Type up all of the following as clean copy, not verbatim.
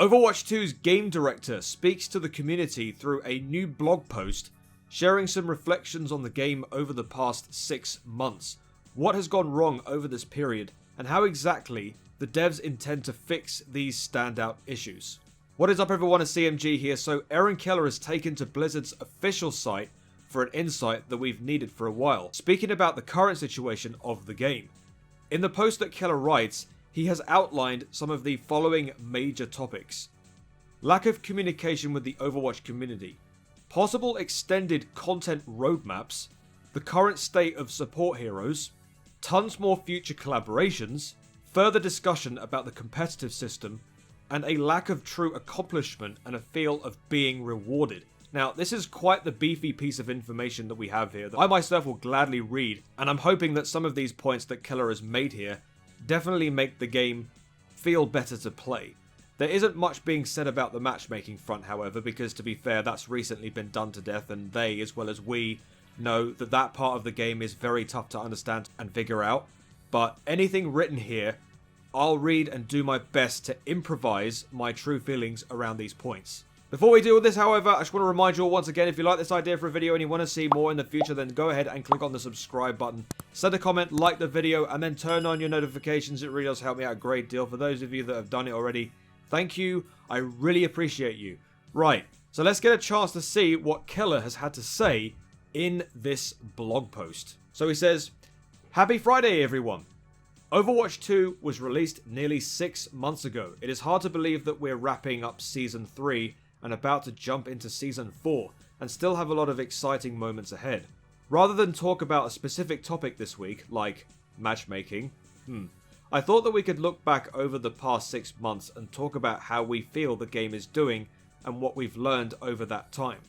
Overwatch 2's game director speaks to the community through a new blog post, sharing some reflections on the game over the past 6 months, what has gone wrong over this period, and how exactly the devs intend to fix these standout issues. What is up everyone, it's CMG here. So Aaron Keller has taken to Blizzard's official site for an insight that we've needed for a while, speaking about the current situation of the game. In the post that Keller writes, he has outlined some of the following major topics: lack of communication with the Overwatch community, possible extended content roadmaps, the current state of support heroes, tons more future collaborations, further discussion about the competitive system, and a lack of true accomplishment and a feel of being rewarded. Now, this is quite the beefy piece of information that we have here that I myself will gladly read, and I'm hoping that some of these points that Keller has made here definitely make the game feel better to play. There isn't much being said about the matchmaking front, however, because to be fair, that's recently been done to death, and they, as well as we, know that that part of the game is very tough to understand and figure out. But anything written here, I'll read and do my best to improvise my true feelings around these points. Before we deal with this, however, I just want to remind you all once again, if you like this idea for a video and you want to see more in the future, then go ahead and click on the subscribe button. Send a comment, like the video, and then turn on your notifications. It really does help me out a great deal. For those of you that have done it already, thank you. I really appreciate you. Right, so let's get a chance to see what Keller has had to say in this blog post. So he says, "Happy Friday, everyone. Overwatch 2 was released nearly 6 months ago. It is hard to believe that we're wrapping up Season 3 and about to jump into Season 4 and still have a lot of exciting moments ahead. Rather than talk about a specific topic this week, like matchmaking, I thought that we could look back over the past 6 months and talk about how we feel the game is doing and what we've learned over that time.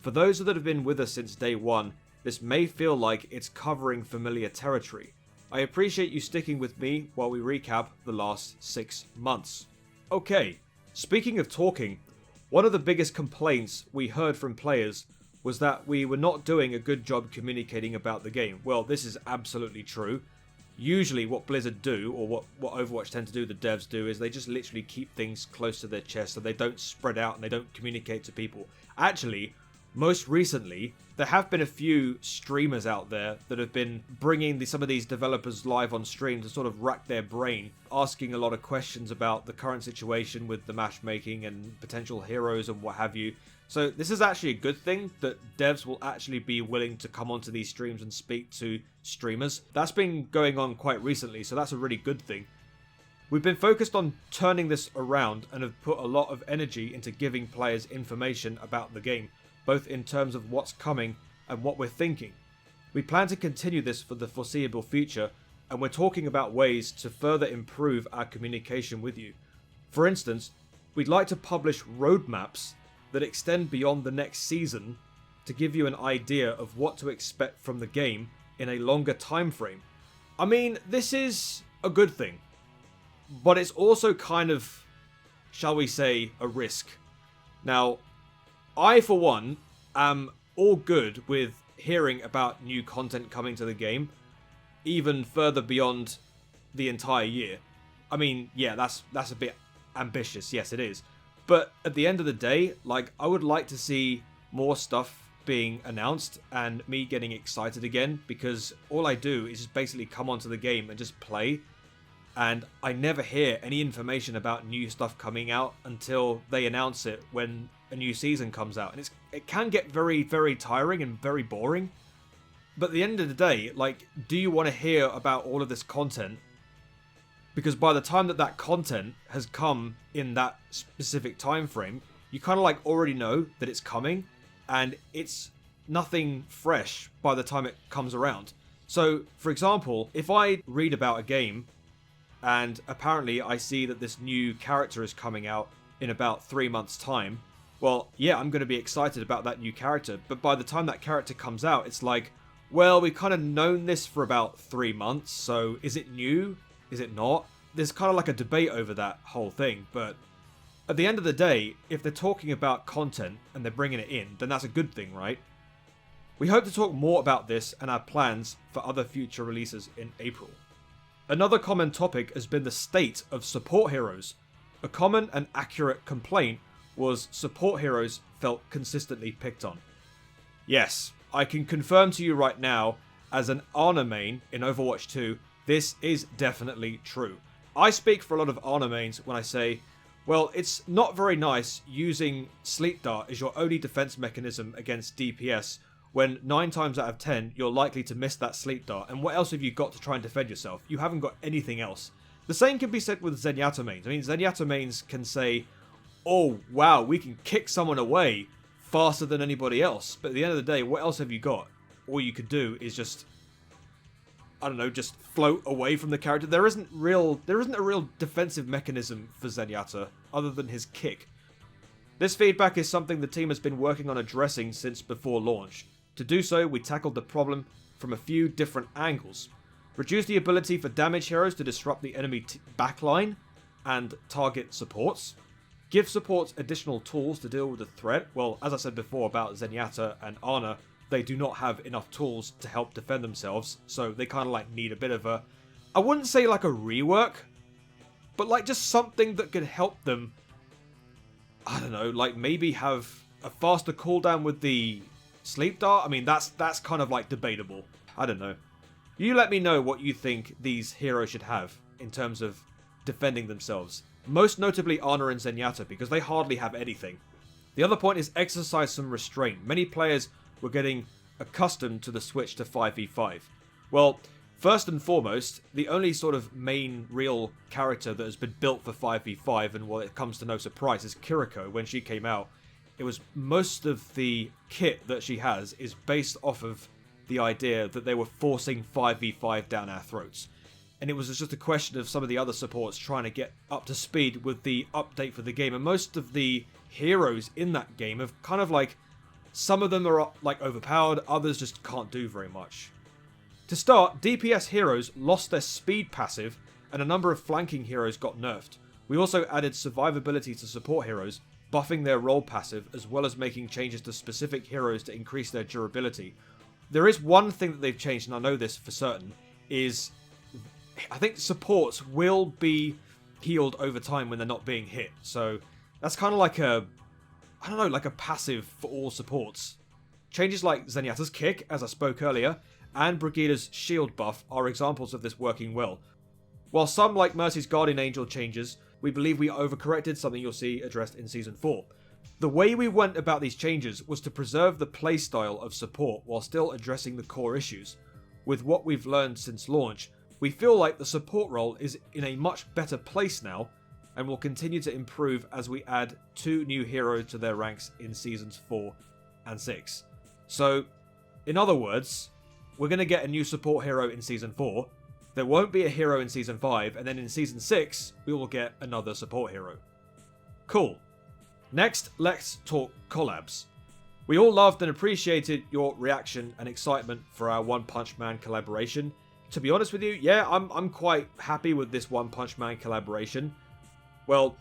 For those that have been with us since day one, this may feel like it's covering familiar territory. I appreciate you sticking with me while we recap the last 6 months." Okay, speaking of talking, one of the biggest complaints we heard from players was that we were not doing a good job communicating about the game. Well, this is absolutely true. Usually what Blizzard do, or what Overwatch tend to do, the devs do, is they just literally keep things close to their chest so they don't spread out and they don't communicate to people. Actually, most recently, there have been a few streamers out there that have been bringing some of these developers live on stream to sort of rack their brain, asking a lot of questions about the current situation with the matchmaking and potential heroes and what have you. So this is actually a good thing that devs will actually be willing to come onto these streams and speak to streamers. That's been going on quite recently, so that's a really good thing. We've been focused on turning this around and have put a lot of energy into giving players information about the game, both in terms of what's coming and what we're thinking. We plan to continue this for the foreseeable future, and we're talking about ways to further improve our communication with you. For instance, we'd like to publish roadmaps that extend beyond the next season to give you an idea of what to expect from the game in a longer time frame. I mean, this is a good thing, but it's also kind of, shall we say, a risk. Now, I, for one, am all good with hearing about new content coming to the game, even further beyond the entire year. I mean, yeah, that's a bit ambitious, yes it is. But at the end of the day, like, I would like to see more stuff being announced and me getting excited again, because all I do is just basically come onto the game and just play, and I never hear any information about new stuff coming out until they announce it when a new season comes out. And it can get very, very tiring and very boring. But at the end of the day, like, do you want to hear about all of this content? Because by the time that content has come in that specific time frame, you kind of like already know that it's coming, and it's nothing fresh by the time it comes around. So, for example, if I read about a game and apparently I see that this new character is coming out in about 3 months' time, well, yeah, I'm going to be excited about that new character. But by the time that character comes out, it's like, well, we've kind of known this for about 3 months, so is it new? Is it not? There's kind of like a debate over that whole thing, but at the end of the day, if they're talking about content and they're bringing it in, then that's a good thing, right? We hope to talk more about this and our plans for other future releases in April. Another common topic has been the state of support heroes. A common and accurate complaint was support heroes felt consistently picked on. Yes, I can confirm to you right now, as an Ana main in Overwatch 2, this is definitely true. I speak for a lot of Ana mains when I say, well, it's not very nice using Sleep Dart as your only defense mechanism against DPS, when 9 times out of 10 you're likely to miss that Sleep Dart, and what else have you got to try and defend yourself? You haven't got anything else. The same can be said with Zenyatta mains. I mean, Zenyatta mains can say, oh wow, we can kick someone away faster than anybody else, but at the end of the day, what else have you got? All you could do is just, I don't know, just float away from the character. There isn't a real defensive mechanism for Zenyatta other than his kick. This feedback is something the team has been working on addressing since before launch. To do so, we tackled the problem from a few different angles. Reduce the ability for damage heroes to disrupt the enemy backline and target supports. Give supports additional tools to deal with the threat. Well, as I said before about Zenyatta and Ana, they do not have enough tools to help defend themselves, so they kind of like need a bit of a, I wouldn't say like a rework, but like just something that could help them, I don't know, like maybe have a faster cooldown with the Sleep Dart. I mean, that's kind of like debatable. I don't know. You let me know what you think these heroes should have in terms of defending themselves. Most notably Ana and Zenyatta, because they hardly have anything. The other point is exercise some restraint. Many players were getting accustomed to the switch to 5v5. Well, first and foremost, the only sort of main real character that has been built for 5v5, and well, it comes to no surprise, is Kiriko. When she came out, it was most of the kit that she has is based off of the idea that they were forcing 5v5 down our throats. And it was just a question of some of the other supports trying to get up to speed with the update for the game. And most of the heroes in that game have kind of like, some of them are like overpowered, others just can't do very much. To start, DPS heroes lost their speed passive, and a number of flanking heroes got nerfed. We also added survivability to support heroes, buffing their role passive, as well as making changes to specific heroes to increase their durability. There is one thing that they've changed, and I know this for certain, is I think supports will be healed over time when they're not being hit. So that's kind of like a, I don't know, like a passive for all supports. Changes like Zenyatta's kick, as I spoke earlier, and Brigida's shield buff are examples of this working well. While some, like Mercy's Guardian Angel changes, we believe we overcorrected, something you'll see addressed in Season 4. The way we went about these changes was to preserve the playstyle of support while still addressing the core issues. With what we've learned since launch, we feel like the support role is in a much better place now, and will continue to improve as we add 2 new heroes to their ranks in Seasons 4 and 6. So, in other words, we're going to get a new support hero in Season 4, there won't be a hero in Season 5, and then in Season 6, we will get another support hero. Cool. Next, let's talk collabs. We all loved and appreciated your reaction and excitement for our One Punch Man collaboration. To be honest with you, yeah, I'm quite happy with this One Punch Man collaboration. Well,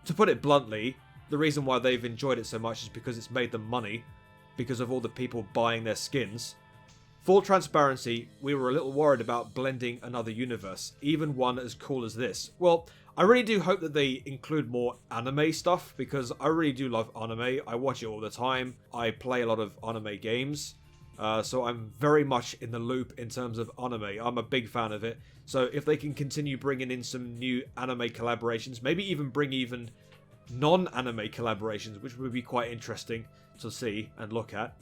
to put it bluntly, the reason why they've enjoyed it so much is because it's made them money, because of all the people buying their skins. Full transparency, we were a little worried about blending another universe, even one as cool as this. Well, I really do hope that they include more anime stuff, because I really do love anime. I watch it all the time. I play a lot of anime games. So I'm very much in the loop in terms of anime. I'm a big fan of it. So if they can continue bringing in some new anime collaborations, maybe even bring even non-anime collaborations, which would be quite interesting to see and look at.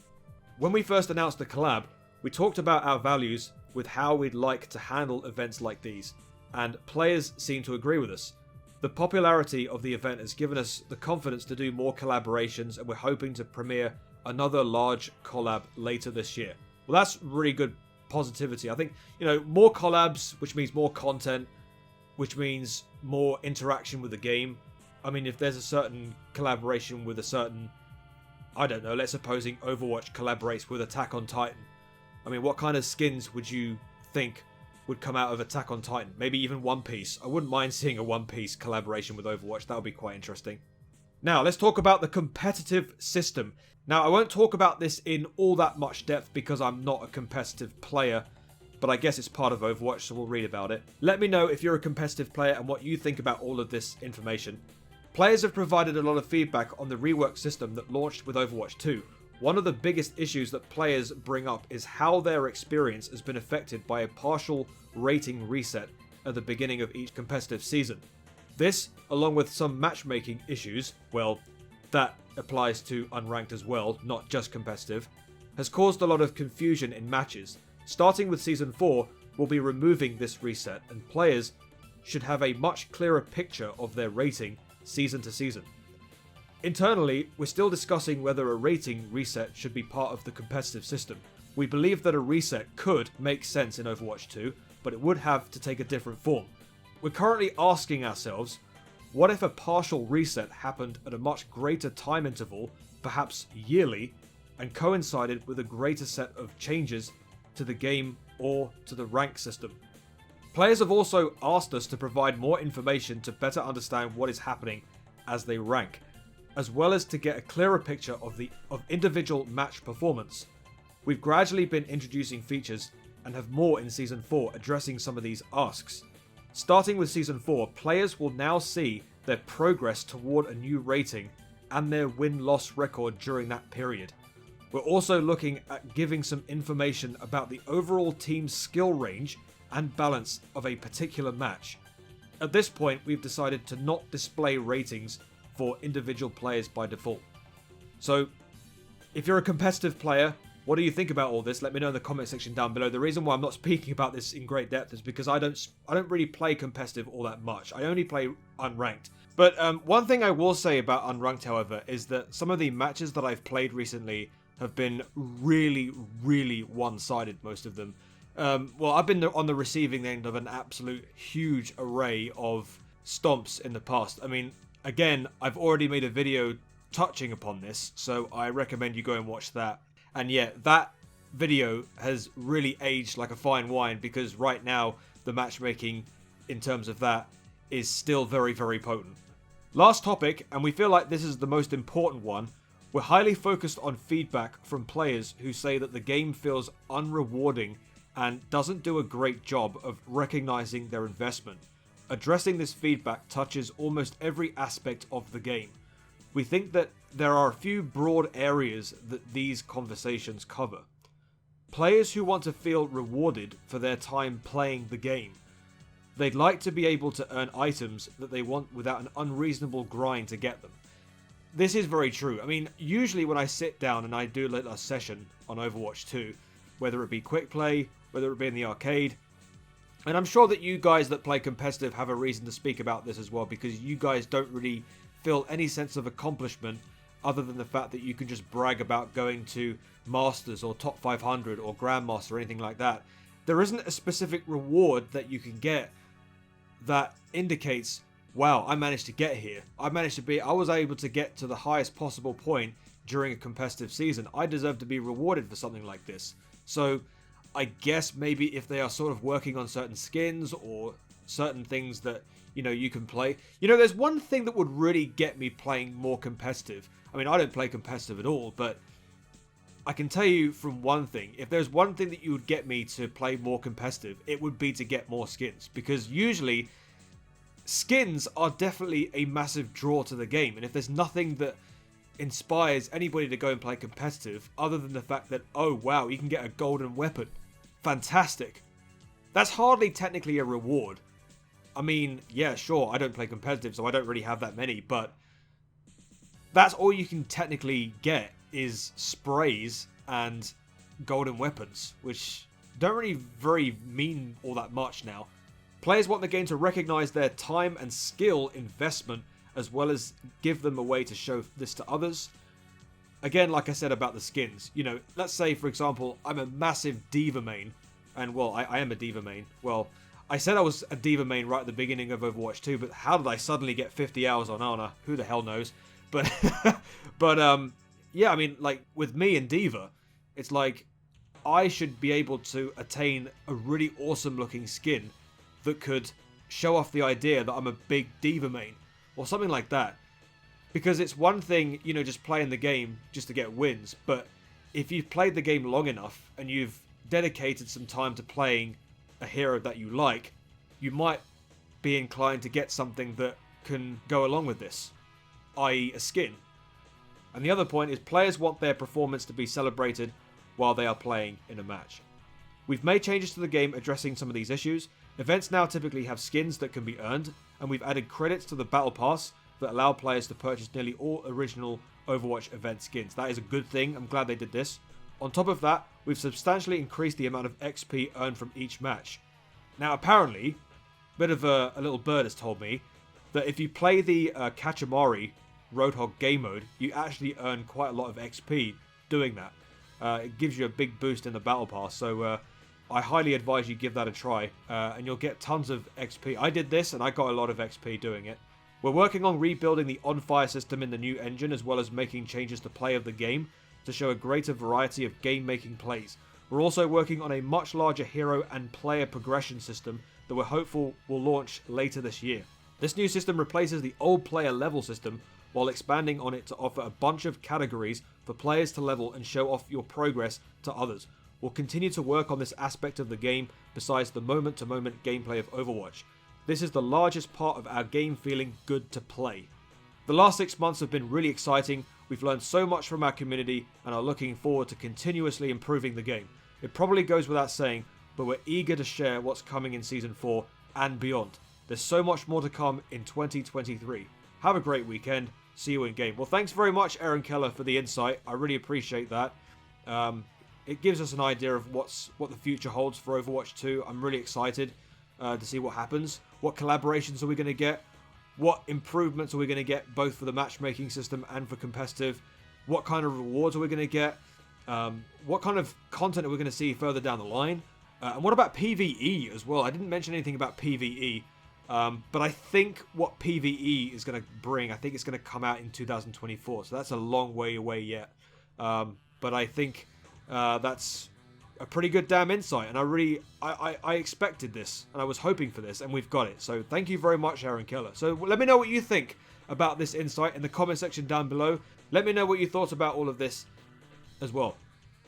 When we first announced the collab, we talked about our values with how we'd like to handle events like these, and players seem to agree with us. The popularity of the event has given us the confidence to do more collaborations, and we're hoping to premiere another large collab later this year. Well, that's really good positivity. I think, more collabs, which means more content, which means more interaction with the game. I mean, if there's a certain collaboration with a certain, I don't know, let's supposing Overwatch collaborates with Attack on Titan. I mean, what kind of skins would you think would come out of Attack on Titan? Maybe even One Piece. I wouldn't mind seeing a One Piece collaboration with Overwatch. That would be quite interesting. Now, let's talk about the competitive system. Now, I won't talk about this in all that much depth because I'm not a competitive player, but I guess it's part of Overwatch, so we'll read about it. Let me know if you're a competitive player and what you think about all of this information. Players have provided a lot of feedback on the rework system that launched with Overwatch 2. One of the biggest issues that players bring up is how their experience has been affected by a partial rating reset at the beginning of each competitive season. This, along with some matchmaking issues, well, that applies to unranked as well, not just competitive, has caused a lot of confusion in matches. Starting with Season 4, we'll be removing this reset, and players should have a much clearer picture of their rating season to season. Internally, we're still discussing whether a rating reset should be part of the competitive system. We believe that a reset could make sense in Overwatch 2, but it would have to take a different form. We're currently asking ourselves, what if a partial reset happened at a much greater time interval, perhaps yearly, and coincided with a greater set of changes to the game or to the rank system? Players have also asked us to provide more information to better understand what is happening as they rank, as well as to get a clearer picture of individual match performance. We've gradually been introducing features and have more in Season 4 addressing some of these asks. Starting with Season 4, players will now see their progress toward a new rating and their win-loss record during that period. We're also looking at giving some information about the overall team's skill range and balance of a particular match. At this point, we've decided to not display ratings for individual players by default. So, if you're a competitive player, what do you think about all this? Let me know in the comment section down below. The reason why I'm not speaking about this in great depth is because I don't really play competitive all that much. I only play unranked. But one thing I will say about unranked, however, is that some of the matches that I've played recently have been really, really one-sided, most of them. Well, I've been on the receiving end of an absolute huge array of stomps in the past. I mean, again, I've already made a video touching upon this, so I recommend you go and watch that. And yeah, that video has really aged like a fine wine, because right now the matchmaking in terms of that is still very, very potent. Last topic, and we feel like this is the most important one. We're highly focused on feedback from players who say that the game feels unrewarding and doesn't do a great job of recognizing their investment. Addressing this feedback touches almost every aspect of the game. We think that there are a few broad areas that these conversations cover. Players who want to feel rewarded for their time playing the game. They'd like to be able to earn items that they want without an unreasonable grind to get them. This is very true. I mean, usually when I sit down and I do a session on Overwatch 2, whether it be quick play, whether it be in the arcade, and I'm sure that you guys that play competitive have a reason to speak about this as well, because you guys don't really feel any sense of accomplishment other than the fact that you can just brag about going to Masters or Top 500 or Grandmaster or anything like that. There isn't a specific reward that you can get that indicates, wow, I managed to get here. I was able to get to the highest possible point during a competitive season. I deserve to be rewarded for something like this. So I guess maybe if they are sort of working on certain skins or certain things that, you can play. There's one thing that would really get me playing more competitive. I mean, I don't play competitive at all, but I can tell you from one thing, if there's one thing that you would get me to play more competitive, it would be to get more skins. Because usually, skins are definitely a massive draw to the game. And if there's nothing that inspires anybody to go and play competitive, other than the fact that, oh wow, you can get a golden weapon. Fantastic. That's hardly technically a reward. I mean, yeah, sure, I don't play competitive, so I don't really have that many, but that's all you can technically get is sprays and golden weapons, which don't really mean all that much now. Players want the game to recognize their time and skill investment, as well as give them a way to show this to others. Again, like I said about the skins, let's say, for example, I'm a massive D.Va main, and well, I am a D.Va main. Well, I said I was a D.Va main right at the beginning of Overwatch 2, but how did I suddenly get 50 hours on Ana? Who the hell knows? But, yeah, I mean, like, with me and D.Va, it's like, I should be able to attain a really awesome looking skin that could show off the idea that I'm a big D.Va main, or something like that. Because it's one thing, just playing the game just to get wins, but if you've played the game long enough and you've dedicated some time to playing a hero that you like, you might be inclined to get something that can go along with this. i.e. a skin. And the other point is players want their performance to be celebrated while they are playing in a match. We've made changes to the game addressing some of these issues. Events now typically have skins that can be earned, and we've added credits to the Battle Pass that allow players to purchase nearly all original Overwatch event skins. That is a good thing. I'm glad they did this. On top of that, we've substantially increased the amount of XP earned from each match. Now, apparently, a bit of a little bird has told me that if you play the Katamari Roadhog game mode, you actually earn quite a lot of XP doing that. It gives you a big boost in the Battle Pass, so I highly advise you give that a try, and you'll get tons of XP. I did this, and I got a lot of XP doing it. We're working on rebuilding the on-fire system in the new engine, as well as making changes to play of the game to show a greater variety of game-making plays. We're also working on a much larger hero and player progression system that we're hopeful will launch later this year. This new system replaces the old player level system while expanding on it to offer a bunch of categories for players to level and show off your progress to others. We'll continue to work on this aspect of the game besides the moment-to-moment gameplay of Overwatch. This is the largest part of our game feeling good to play. The last 6 months have been really exciting. We've learned so much from our community and are looking forward to continuously improving the game. It probably goes without saying, but we're eager to share what's coming in Season 4 and beyond. There's so much more to come in 2023. Have a great weekend. See you in game. Well, thanks very much, Aaron Keller, for the insight. I really appreciate that. It gives us an idea of what the future holds for Overwatch 2. I'm really excited to see what happens. What collaborations are we going to get? What improvements are we going to get, both for the matchmaking system and for competitive? What kind of rewards are we going to get? What kind of content are we going to see further down the line? And what about PvE as well? I didn't mention anything about PvE. But I think what PvE is going to bring, I think it's going to come out in 2024. So that's a long way away yet. But I think that's a pretty good damn insight. And I expected this. And I was hoping for this. And we've got it. So thank you very much, Aaron Keller. So let me know what you think about this insight in the comment section down below. Let me know what you thought about all of this as well.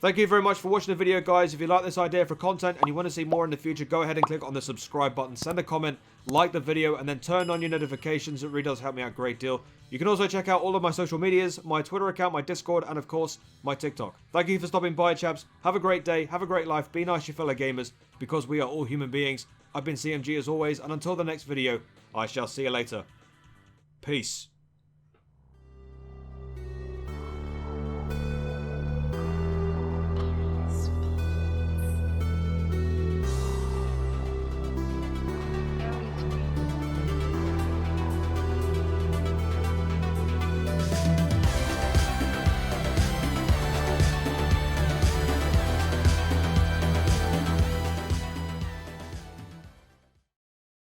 Thank you very much for watching the video, guys. If you like this idea for content and you want to see more in the future, go ahead and click on the subscribe button, send a comment, like the video, and then turn on your notifications. It really does help me out a great deal. You can also check out all of my social medias, my Twitter account, my Discord, and of course, my TikTok. Thank you for stopping by, chaps. Have a great day, have a great life, be nice to your fellow gamers, because we are all human beings. I've been CMG as always, and until the next video, I shall see you later. Peace.